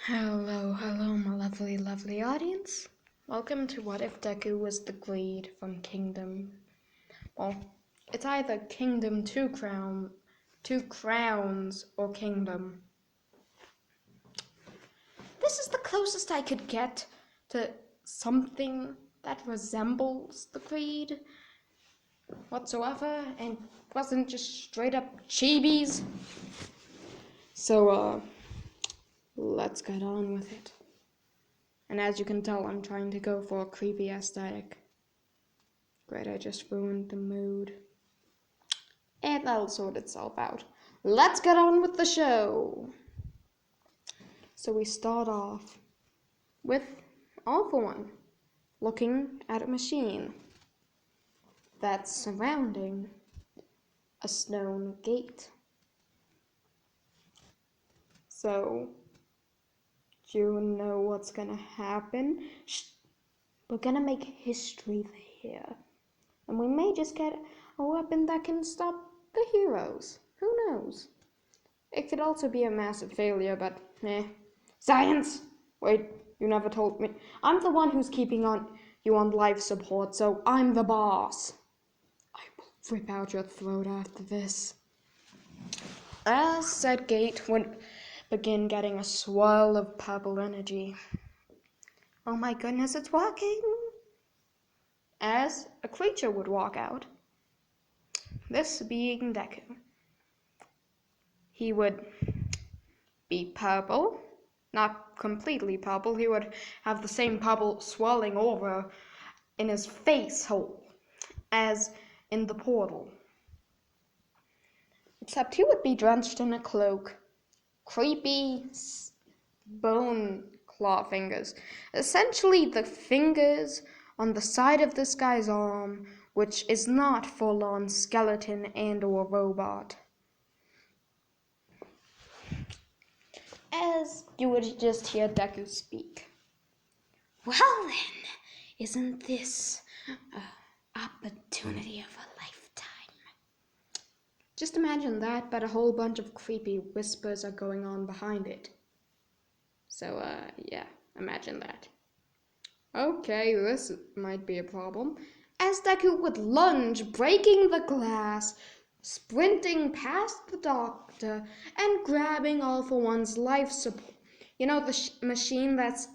Hello, my lovely audience. Welcome to What If Deku Was the Greed from Kingdom. Well, it's either Kingdom Two Crowns, or Kingdom. This is the closest I could get to something that resembles the Greed whatsoever, and wasn't just straight up chibis. So, let's get on with it. And as you can tell, I'm trying to go for a creepy aesthetic. Great, I just ruined the mood. And that'll sort itself out. Let's get on with the show! So we start off with All For One looking at a machine that's surrounding a stone gate. So, do you know what's gonna happen? We're gonna make history here. And we may just get a weapon that can stop the heroes. Who knows? It could also be a massive failure, but Science! Wait, you never told me. I'm the one who's keeping you on life support, so I'm the boss. I will rip out your throat after this. As said gate would begin getting a swirl of purple energy. Oh my goodness, it's working! As a creature would walk out. This being Deku. He would be purple, not completely purple. He would have the same purple swirling over in his face hole as in the portal. Except he would be drenched in a cloak. Creepy bone claw fingers. Essentially the fingers on the side of this guy's arm, which is not full-on skeleton and or robot. As you would just hear Deku speak. Well then, isn't this an opportunity of a lifetime? Just imagine that, but a whole bunch of creepy whispers are going on behind it. So, yeah, imagine that. Okay, this might be a problem. As Deku would lunge, breaking the glass, sprinting past the doctor, and grabbing All For One's life support. You know, the machine that's,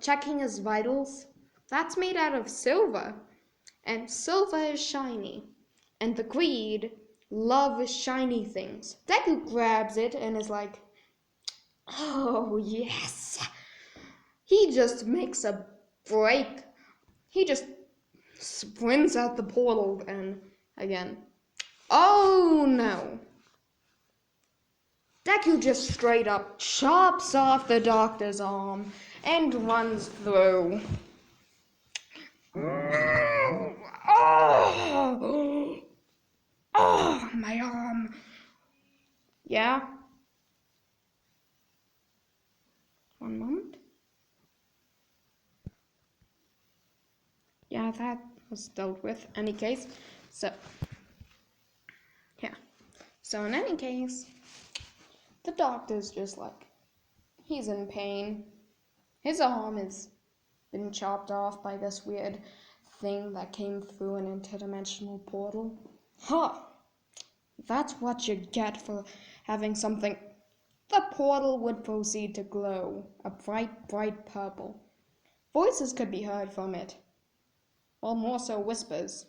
checking his vitals? That's made out of silver. And silver is shiny. And the Greed love shiny things. Deku grabs it and is like, oh, yes. He just makes a break. He just sprints out the portal and again. Oh no. Deku just straight up chops off the doctor's arm and runs through. Oh, my arm. Yeah? One moment. Yeah, that was dealt with. Any case, so in any case, the doctor's just like, he's in pain. His arm has been chopped off by this weird thing that came through an interdimensional portal. That's what you get for having something. The portal would proceed to glow, a bright purple. Voices could be heard from it. Well, more so whispers.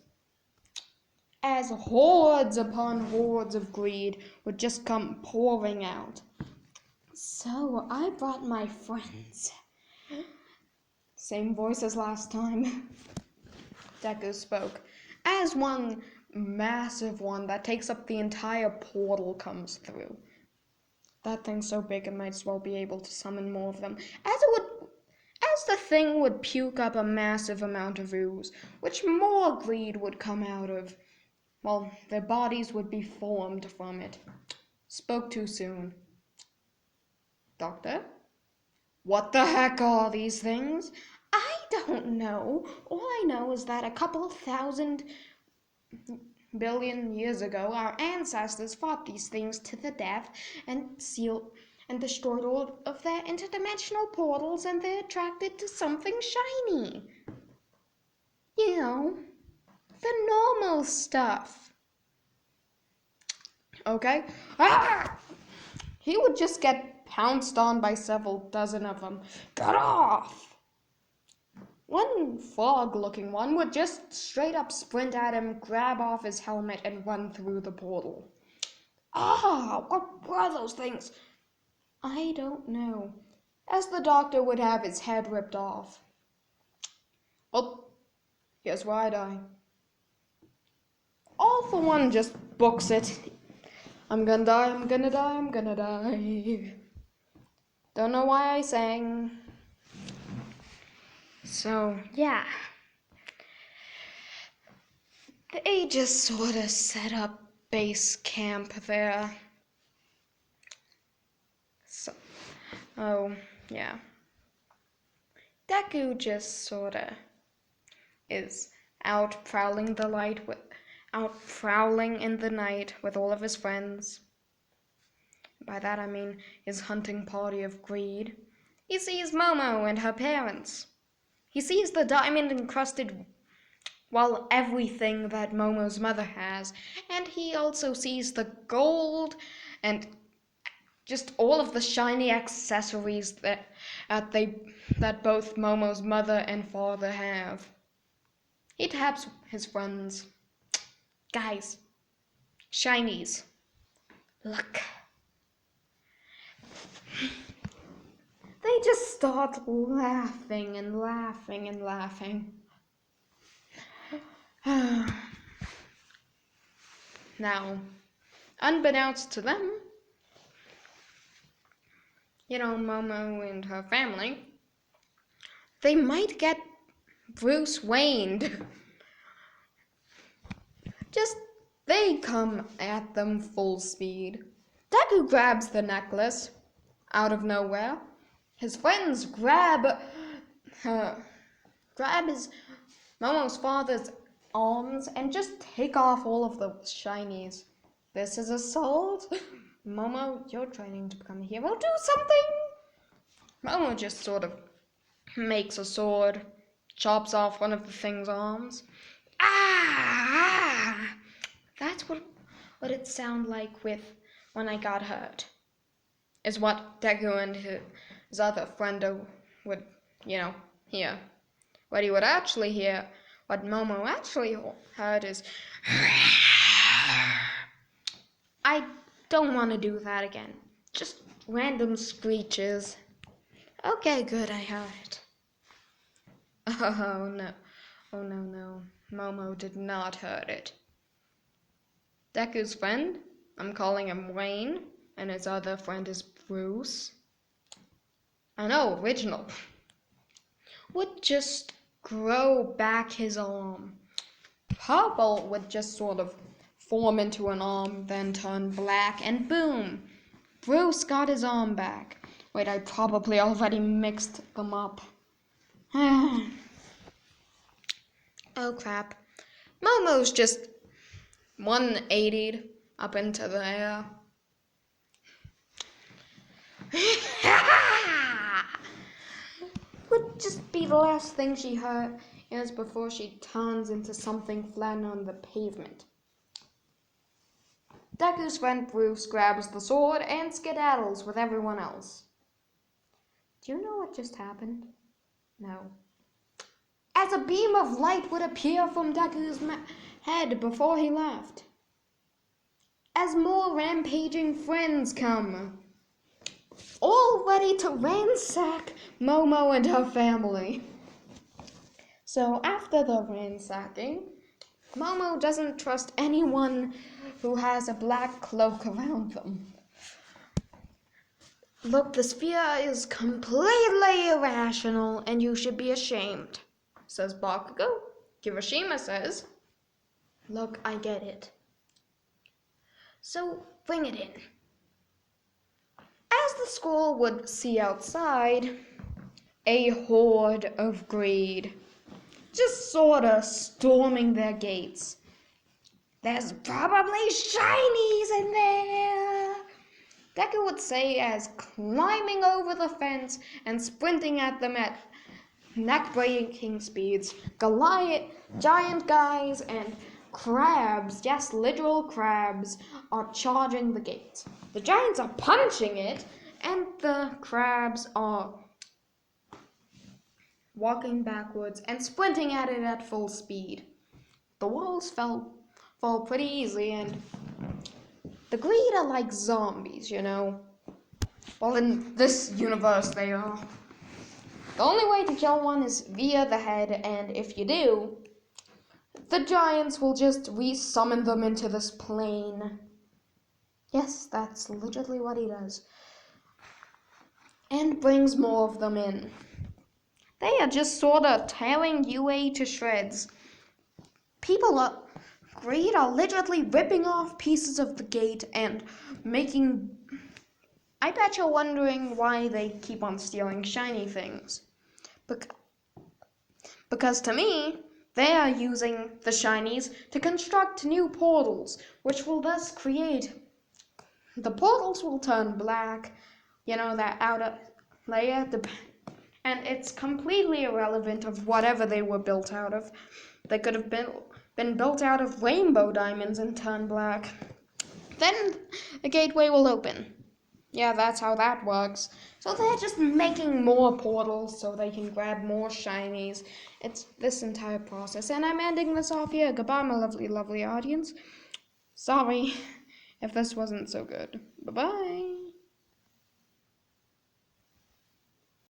As hordes upon hordes of greed would just come pouring out. So I brought my friends. Same voice as last time. Deku spoke. As one massive one that takes up the entire portal comes through. That thing's so big it might as well be able to summon more of them. As the thing would puke up a massive amount of ooze, which more greed would come out of. Well, their bodies would be formed from it. Spoke too soon. Doctor? What the heck are these things? I don't know. All I know is that a couple 1,000 billion years ago, our ancestors fought these things to the death and and destroyed all of their interdimensional portals, and they're attracted to something shiny. You know, the normal stuff. Okay? Ah! He would just get pounced on by several dozen of them. Get off! One frog-looking one would just straight up sprint at him, grab off his helmet, and run through the portal. Ah, what were those things? I don't know. As the doctor would have his head ripped off. Well, here's where I die. All for one just books it. I'm gonna die, I'm gonna die, I'm gonna die. Don't know why I sang. So, yeah. They just sort of set up base camp there. So, oh, yeah. Deku just sorta is out prowling in the night with all of his friends. By that I mean his hunting party of greed. He sees Momo and her parents. He sees the diamond-encrusted, well, everything that Momo's mother has. And he also sees the gold and just all of the shiny accessories that both Momo's mother and father have. He taps his friends. Guys, shinies, look. They just start laughing and laughing and laughing. Now, unbeknownst to them, Momo and her family, they might get Bruce Wayne. Just, they come at them full speed. Deku grabs the necklace out of nowhere. His friends grab his Momo's father's arms and just take off all of the shinies. This is assault. Momo, you're training to become a hero. Do something. Momo just sort of makes a sword, chops off one of the thing's arms. Ah! That's what it sounded like when I got hurt. Is what Deku and his other friend would, hear. What he would actually hear, what Momo actually heard is, I don't want to do that again. Just random screeches. Okay, good, I heard it. Oh no. Momo did not hurt it. Deku's friend, I'm calling him Wayne, and his other friend is Bruce. I know, original. Would just grow back his arm. Purple would just sort of form into an arm, then turn black, and boom! Bruce got his arm back. Wait, I probably already mixed them up. Oh crap. Momo's just 180'd up into the air. Would just be the last thing she hears before she turns into something flat on the pavement. Deku's friend Bruce grabs the sword and skedaddles with everyone else. Do you know what just happened? No. As a beam of light would appear from Deku's head before he left. As more rampaging friends come. All ready to ransack Momo and her family. So after the ransacking, Momo doesn't trust anyone who has a black cloak around them. Look, the sphere is completely irrational and you should be ashamed, says Bakugo. Kirishima says, look, I get it. So bring it in. As the school would see outside, a horde of greed, just sorta storming their gates. There's probably shinies in there. Deku would say as climbing over the fence and sprinting at them at neck-breaking speeds. Goliath, giant guys, and crabs, yes, literal crabs, are charging the gate. The giants are punching it, and the crabs are walking backwards and sprinting at it at full speed. The walls fall pretty easy, and the greed are like zombies, you know. Well, in this universe they are. The only way to kill one is via the head, and if you do, the giants will just re-summon them into this plane. Yes, that's literally what he does. And brings more of them in. They are just sort of tearing UA to shreds. Greed are literally ripping off pieces of the gate and making... I bet you're wondering why they keep on stealing shiny things. Because to me, they are using the shinies to construct new portals, which will thus create... The portals will turn black, you know, that outer layer, and it's completely irrelevant of whatever they were built out of. They could have been built out of rainbow diamonds and turn black. Then the gateway will open. Yeah, that's how that works. So they're just making more portals so they can grab more shinies. It's this entire process. And I'm ending this off here. Goodbye, my lovely, lovely audience. Sorry if this wasn't so good. Bye-bye.